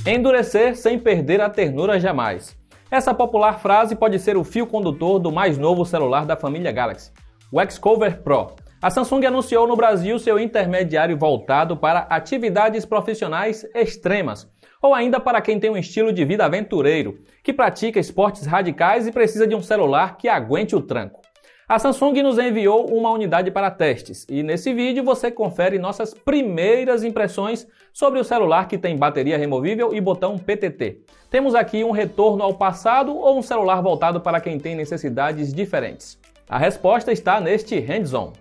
Endurecer sem perder a ternura jamais. Essa popular frase pode ser o fio condutor do mais novo celular da família Galaxy, o Xcover Pro. A Samsung anunciou no Brasil seu intermediário voltado para atividades profissionais extremas, ou ainda para quem tem um estilo de vida aventureiro, que pratica esportes radicais e precisa de um celular que aguente o tranco. A Samsung nos enviou uma unidade para testes e nesse vídeo você confere nossas primeiras impressões sobre o celular que tem bateria removível e botão PTT. Temos aqui um retorno ao passado ou um celular voltado para quem tem necessidades diferentes? A resposta está neste hands-on.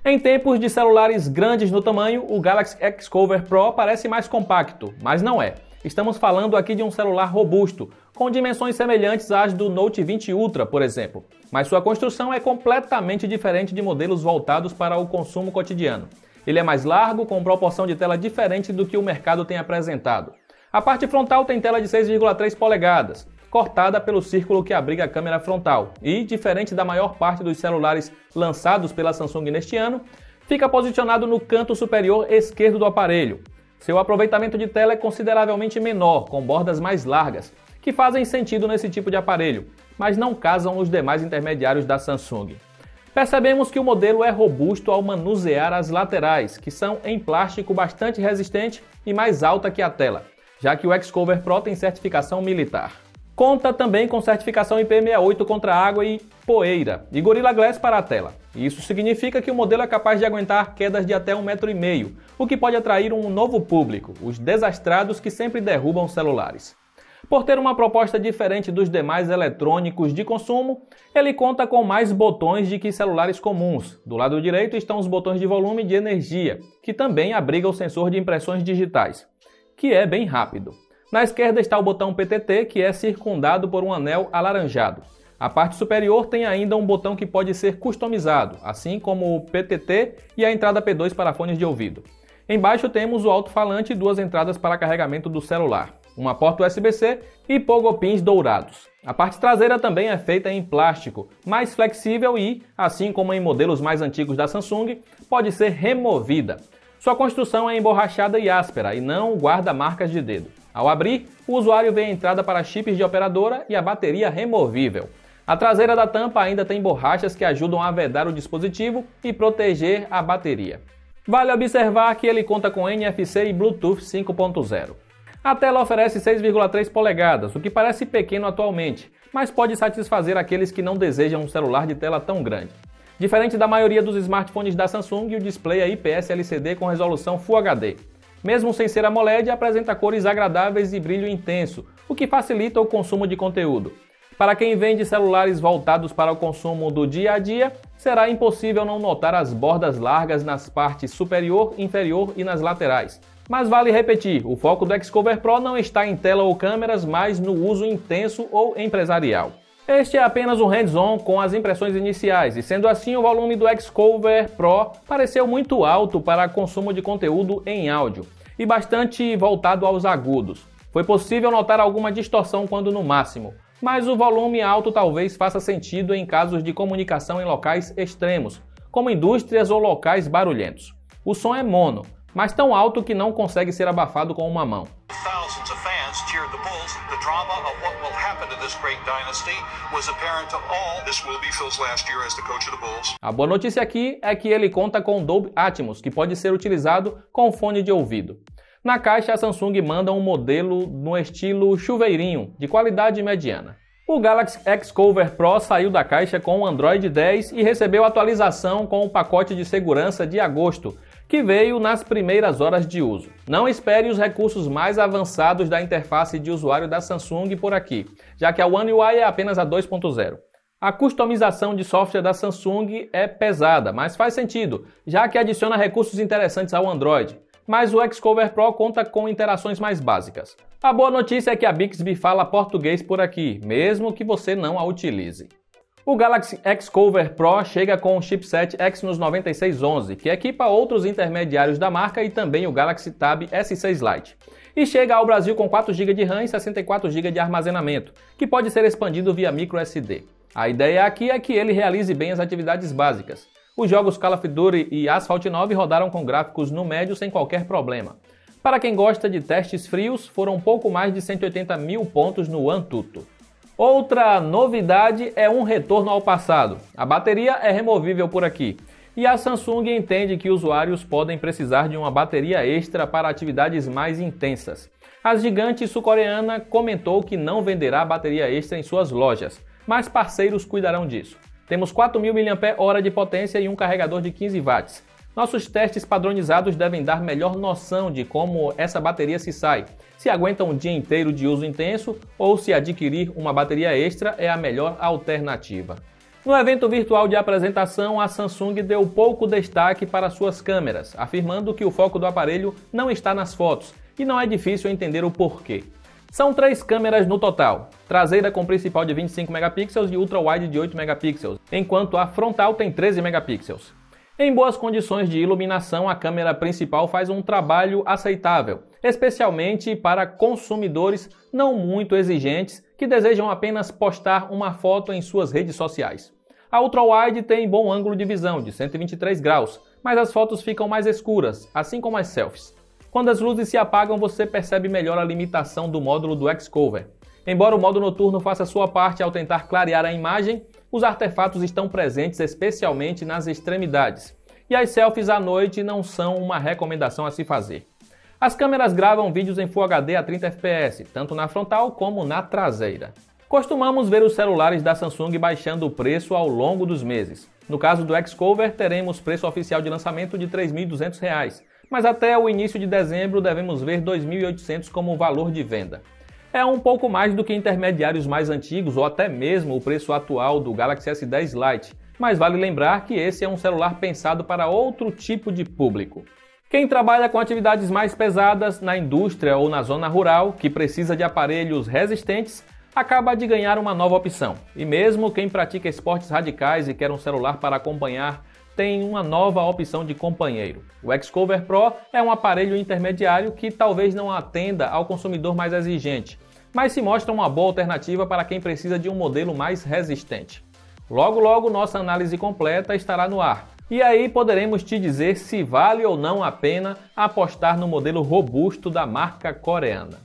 Em tempos de celulares grandes no tamanho, o Galaxy Xcover Pro parece mais compacto, mas não é. Estamos falando aqui de um celular robusto, com dimensões semelhantes às do Note 20 Ultra, por exemplo. Mas sua construção é completamente diferente de modelos voltados para o consumo cotidiano. Ele é mais largo, com proporção de tela diferente do que o mercado tem apresentado. A parte frontal tem tela de 6,3 polegadas, cortada pelo círculo que abriga a câmera frontal e, diferente da maior parte dos celulares lançados pela Samsung neste ano, fica posicionado no canto superior esquerdo do aparelho. Seu aproveitamento de tela é consideravelmente menor, com bordas mais largas, que fazem sentido nesse tipo de aparelho, mas não casam nos demais intermediários da Samsung. Percebemos que o modelo é robusto ao manusear as laterais, que são em plástico bastante resistente e mais alta que a tela, já que o Xcover Pro tem certificação militar. Conta também com certificação IP68 contra água e poeira e Gorilla Glass para a tela. Isso significa que o modelo é capaz de aguentar quedas de até 1,5 m, o que pode atrair um novo público, os desastrados que sempre derrubam celulares. Por ter uma proposta diferente dos demais eletrônicos de consumo, ele conta com mais botões do que celulares comuns. Do lado direito estão os botões de volume e de energia, que também abriga o sensor de impressões digitais, que é bem rápido. Na esquerda está o botão PTT, que é circundado por um anel alaranjado. A parte superior tem ainda um botão que pode ser customizado, assim como o PTT e a entrada P2 para fones de ouvido. Embaixo temos o alto-falante e duas entradas para carregamento do celular, uma porta USB-C e pogo pins dourados. A parte traseira também é feita em plástico, mais flexível e, assim como em modelos mais antigos da Samsung, pode ser removida. Sua construção é emborrachada e áspera e não guarda marcas de dedo. Ao abrir, o usuário vê a entrada para chips de operadora e a bateria removível. A traseira da tampa ainda tem borrachas que ajudam a vedar o dispositivo e proteger a bateria. Vale observar que ele conta com NFC e Bluetooth 5.0. A tela oferece 6,3 polegadas, o que parece pequeno atualmente, mas pode satisfazer aqueles que não desejam um celular de tela tão grande. Diferente da maioria dos smartphones da Samsung, o display é IPS LCD com resolução Full HD. Mesmo sem ser AMOLED, apresenta cores agradáveis e brilho intenso, o que facilita o consumo de conteúdo. Para quem vende celulares voltados para o consumo do dia a dia, será impossível não notar as bordas largas nas partes superior, inferior e nas laterais. Mas vale repetir, o foco do Xcover Pro não está em tela ou câmeras, mas no uso intenso ou empresarial. Este é apenas um hands-on com as impressões iniciais, e sendo assim o volume do Xcover Pro pareceu muito alto para consumo de conteúdo em áudio, e bastante voltado aos agudos. Foi possível notar alguma distorção quando no máximo, mas o volume alto talvez faça sentido em casos de comunicação em locais extremos, como indústrias ou locais barulhentos. O som é mono, mas tão alto que não consegue ser abafado com uma mão. Thousands of fans cheered the Bulls. The drama of what will happen to this great dynasty was apparent to all. This will be Phil's last year as the coach of the Bulls. A boa notícia aqui é que ele conta com Dolby Atmos, que pode ser utilizado com fone de ouvido. Na caixa, a Samsung manda um modelo no estilo chuveirinho, de qualidade mediana. O Galaxy Xcover Pro saiu da caixa com o Android 10 e recebeu atualização com o pacote de segurança de agosto, que veio nas primeiras horas de uso. Não espere os recursos mais avançados da interface de usuário da Samsung por aqui, já que a One UI é apenas a 2.0. A customização de software da Samsung é pesada, mas faz sentido, já que adiciona recursos interessantes ao Android. Mas o Xcover Pro conta com interações mais básicas. A boa notícia é que a Bixby fala português por aqui, mesmo que você não a utilize. O Galaxy Xcover Pro chega com o chipset Exynos 9611, que equipa outros intermediários da marca e também o Galaxy Tab S6 Lite. E chega ao Brasil com 4 GB de RAM e 64 GB de armazenamento, que pode ser expandido via microSD. A ideia aqui é que ele realize bem as atividades básicas. Os jogos Call of Duty e Asphalt 9 rodaram com gráficos no médio sem qualquer problema. Para quem gosta de testes frios, foram pouco mais de 180 mil pontos no Antutu. Outra novidade é um retorno ao passado. A bateria é removível por aqui. E a Samsung entende que usuários podem precisar de uma bateria extra para atividades mais intensas. A gigante sul-coreana comentou que não venderá bateria extra em suas lojas, mas parceiros cuidarão disso. Temos 4.000 mAh de potência e um carregador de 15 watts. Nossos testes padronizados devem dar melhor noção de como essa bateria se sai, se aguenta um dia inteiro de uso intenso ou se adquirir uma bateria extra é a melhor alternativa. No evento virtual de apresentação, a Samsung deu pouco destaque para suas câmeras, afirmando que o foco do aparelho não está nas fotos e não é difícil entender o porquê. São 3 câmeras no total, traseira com principal de 25 megapixels e ultra-wide de 8 megapixels, enquanto a frontal tem 13 megapixels. Em boas condições de iluminação, a câmera principal faz um trabalho aceitável, especialmente para consumidores não muito exigentes que desejam apenas postar uma foto em suas redes sociais. A ultra-wide tem bom ângulo de visão, de 123 graus, mas as fotos ficam mais escuras, assim como as selfies. Quando as luzes se apagam, você percebe melhor a limitação do módulo do Xcover. Embora o modo noturno faça sua parte ao tentar clarear a imagem, os artefatos estão presentes especialmente nas extremidades. E as selfies à noite não são uma recomendação a se fazer. As câmeras gravam vídeos em Full HD a 30 fps, tanto na frontal como na traseira. Costumamos ver os celulares da Samsung baixando o preço ao longo dos meses. No caso do Xcover, teremos preço oficial de lançamento de R$ 3.200, mas até o início de dezembro devemos ver R$ 2.800 como valor de venda. É um pouco mais do que intermediários mais antigos ou até mesmo o preço atual do Galaxy S10 Lite, mas vale lembrar que esse é um celular pensado para outro tipo de público. Quem trabalha com atividades mais pesadas na indústria ou na zona rural, que precisa de aparelhos resistentes, acaba de ganhar uma nova opção. E mesmo quem pratica esportes radicais e quer um celular para acompanhar, tem uma nova opção de companheiro. O Xcover Pro é um aparelho intermediário que talvez não atenda ao consumidor mais exigente, mas se mostra uma boa alternativa para quem precisa de um modelo mais resistente. Logo logo nossa análise completa estará no ar, e aí poderemos te dizer se vale ou não a pena apostar no modelo robusto da marca coreana.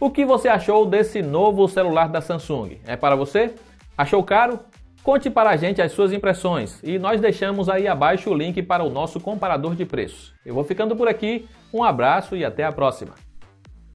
O que você achou desse novo celular da Samsung? É para você? Achou caro? Conte para a gente as suas impressões e nós deixamos aí abaixo o link para o nosso comparador de preços. Eu vou ficando por aqui, um abraço e até a próxima!